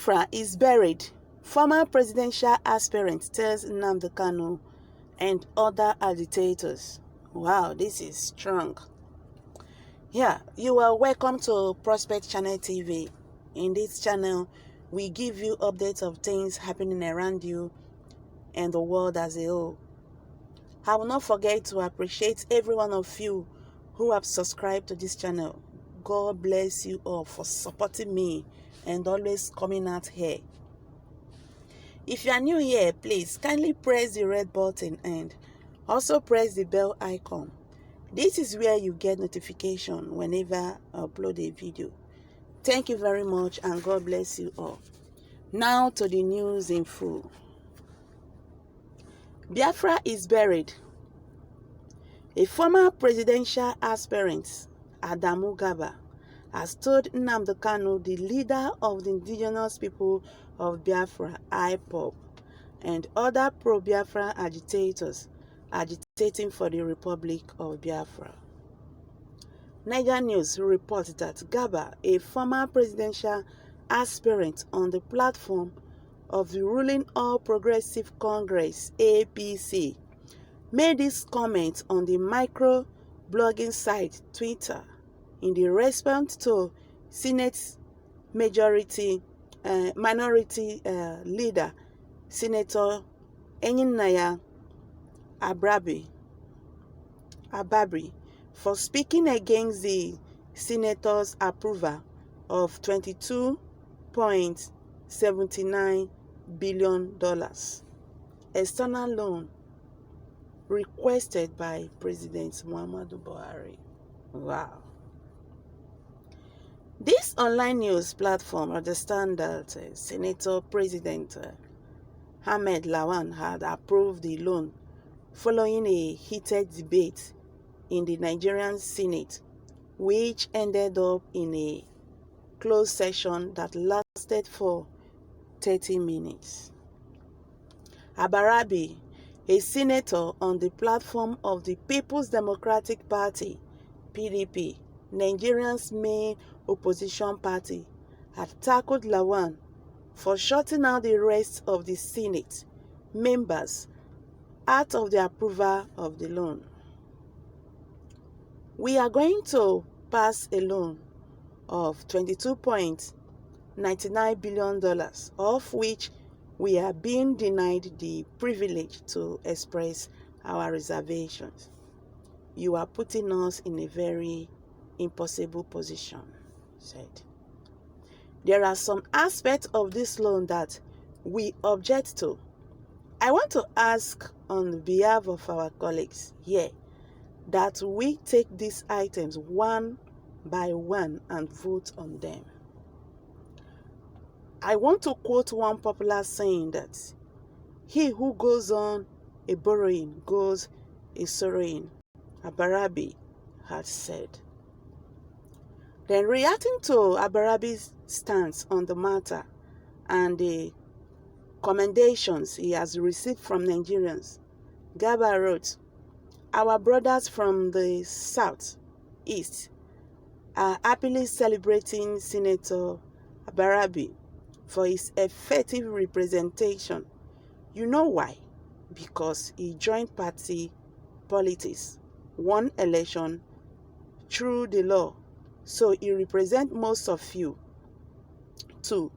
Biafra is buried. Former presidential aspirant tells Nnamdi Kanu and other agitators. Wow, this is strong. Yeah, you are welcome to Prospect Channel TV. In this channel, we give you updates of things happening around you and the world as a whole. I will not forget to appreciate every one of you who have subscribed to this channel. God bless you all for supporting me and always coming out here. If you are new here, please kindly press the red button and also press the bell icon. This is where you get notification whenever I upload a video. Thank you very much and God bless you all. Now to the news in full. Biafra is buried. A former presidential aspirant, Adamu Gaba, has told Nnamdi Kanu, the leader of the indigenous people of Biafra, IPOB, and other pro-Biafra agitators agitating for the Republic of Biafra. Niger News reports that Gaba, a former presidential aspirant on the platform of the ruling All Progressive Congress, APC, made this comment on the micro-blogging site Twitter in the response to Senate minority leader Senator Nnamdi Abaribe for speaking against the senator's approval of $22.79 billion external loan requested by President Muhammadu Buhari. Wow. This online news platform understands that Senator President Ahmed Lawan had approved the loan following a heated debate in the Nigerian Senate, which ended up in a closed session that lasted for 30 minutes. Abaribe, a senator on the platform of the People's Democratic Party, PDP, Nigeria's main opposition party, had tackled Lawan for shutting out the rest of the Senate members out of the approval of the loan. We are going to pass a loan of $22.99 billion, of which we are being denied the privilege to express our reservations. You are putting us in a very impossible position, said. There are some aspects of this loan that we object to. I want to ask on behalf of our colleagues here that we take these items one by one and vote on them. I want to quote one popular saying that he who goes on a borrowing goes a sorrowing, Abaribe had said. Then reacting to Abaribe's stance on the matter and the commendations he has received from Nigerians, Gaba wrote, "Our brothers from the south, east, are happily celebrating Senator Abaribe for his effective representation. You know why? Because he joined party politics, won election through the law, so he represents most of you. 2.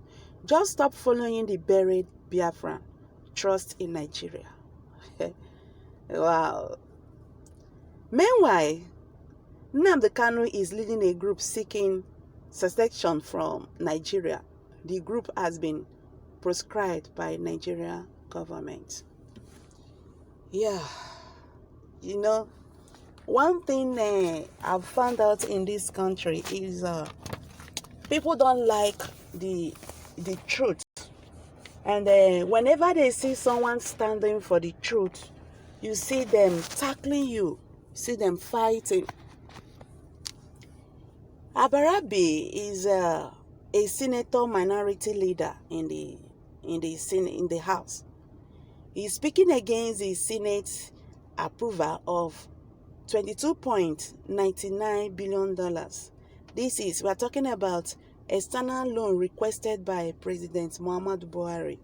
Just stop following the buried Biafra. Trust in Nigeria." Wow. Meanwhile, Nnamdi Kanu is leading a group seeking secession from Nigeria. The group has been proscribed by Nigeria government. Yeah, you know, one thing I've found out in this country is people don't like the truth. And whenever they see someone standing for the truth, you see them tackling you, see them fighting. Abaribe is a senator minority leader in the House. He is speaking against the Senate approval of $22.99 billion. We're talking about external loan requested by President Muhammadu Buhari.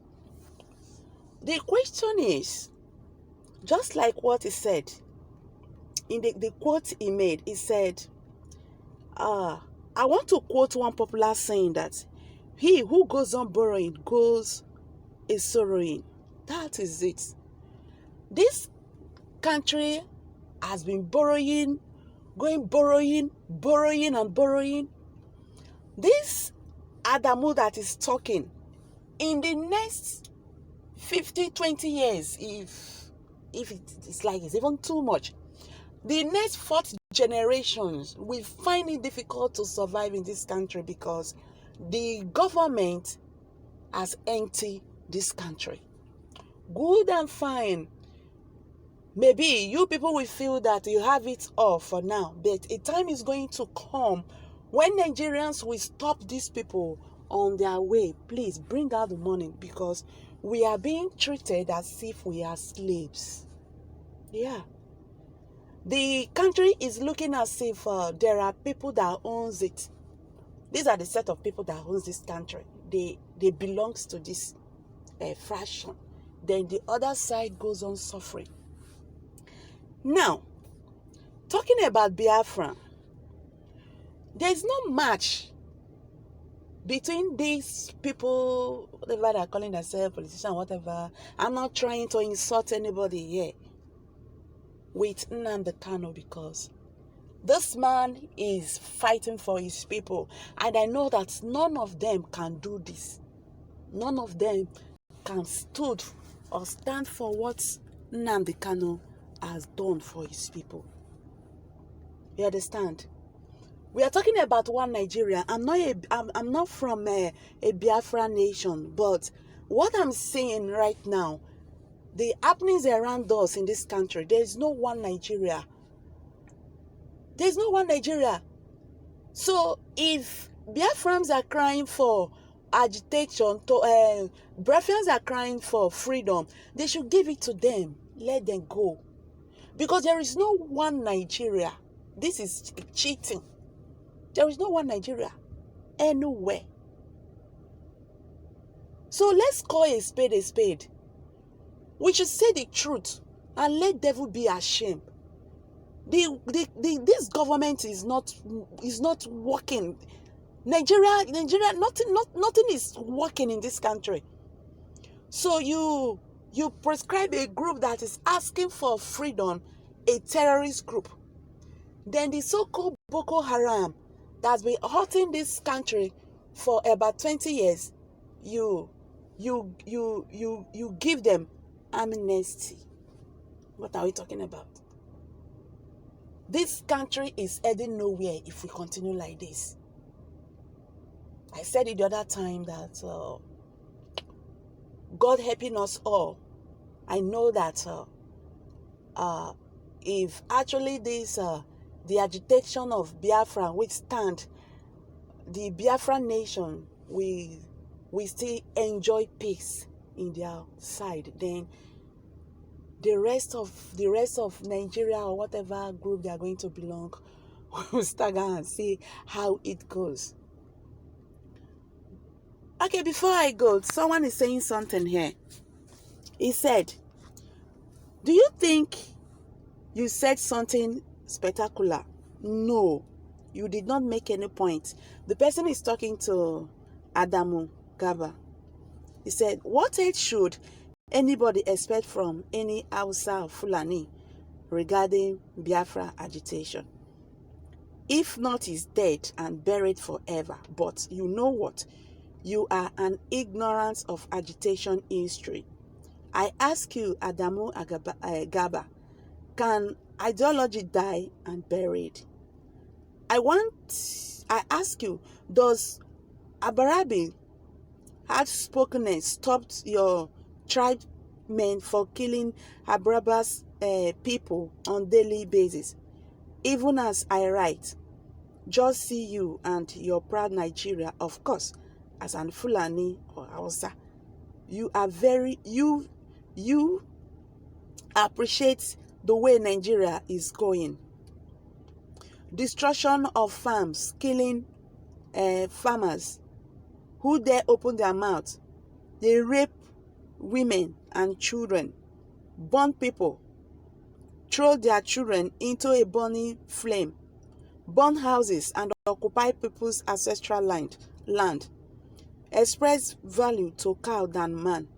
The question is, just like what he said, in the quote he made, he said, I want to quote one popular saying that he who goes on borrowing goes a sorrowing. That is it. This country has been borrowing and borrowing. This Adamu that is talking, in the next 50, 20 years, if it's like it's even too much, the next fourth generations will find it difficult to survive in this country because the government has emptied this country. Good and fine. Maybe you people will feel that you have it all for now, but a time is going to come when Nigerians will stop these people on their way. Please bring out the money, because we are being treated as if we are slaves. Yeah. The country is looking as if there are people that owns it. These are the set of people that owns this country. They belongs to this fraction. Then the other side goes on suffering. Now, talking about Biafra, there's no match between these people, whatever they're calling themselves, politicians, whatever. I'm not trying to insult anybody here with Nnamdi Kanu, because this man is fighting for his people. And I know that none of them can do this. None of them can stood or stand for what Nnamdi Kanu has done for his people. You understand? We are talking about one Nigeria. I'm not from a Biafra nation, but what I'm saying right now, the happenings around us in this country, there is no one Nigeria. There's no one Nigeria. So if Biafrans are crying for agitation, Biafrans are crying for freedom, they should give it to them. Let them go. Because there is no one Nigeria. This is cheating. There is no one Nigeria anywhere. So let's call a spade a spade. We should say the truth and let devil be ashamed. This government is not working. Nigeria, nothing is working in this country. So you prescribe a group that is asking for freedom, a terrorist group. Then the so-called Boko Haram that's been hurting this country for about 20 years, you give them amnesty. What are we talking about? This country is heading nowhere if we continue like this. I said it the other time that God helping us all. I know that if actually this the agitation of Biafra withstand, the Biafra nation we still enjoy peace in their side, then the rest of Nigeria or whatever group they are going to belong will start and see how it goes. Okay, before I go, someone is saying something here. He said, do you think you said something spectacular? No, you did not make any point. The person is talking to Adamu Gaba. He said, what else should anybody expect from any Hausa or Fulani regarding Biafra agitation? If not, is dead and buried forever. But you know what? You are an ignorance of agitation history. I ask you, Adamu Gaba, can ideology die and buried? I ask you, does Abaribe outspokenness stopped your tribesmen for killing Abaraba's people on daily basis? Even as I write, just see you and your proud Nigeria, of course, as an Fulani or Hausa. You are you appreciate the way Nigeria is going. Destruction of farms, killing farmers who dare open their mouth. They rape women and children, burn people, throw their children into a burning flame, burn houses and occupy people's ancestral land, express value to cow than man.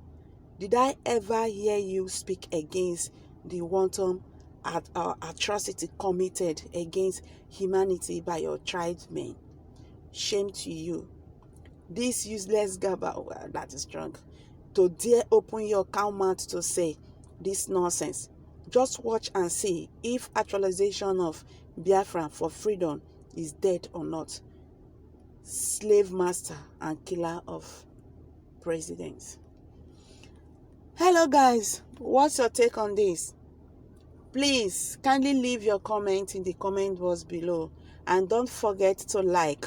Did I ever hear you speak against the wanton atrocity committed against humanity by your tribesmen? Shame to you. This useless gabba, well, that is strong, to dare open your cow mouth to say this nonsense. Just watch and see if actualization of Biafra for freedom is dead or not. Slave master and killer of presidents. Hello guys, what's your take on this? Please kindly leave your comment in the comment box below, and don't forget to like.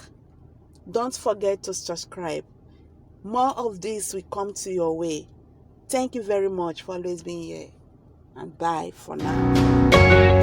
Don't forget to subscribe. More of this will come to your way. Thank you very much for always being here, and bye for now.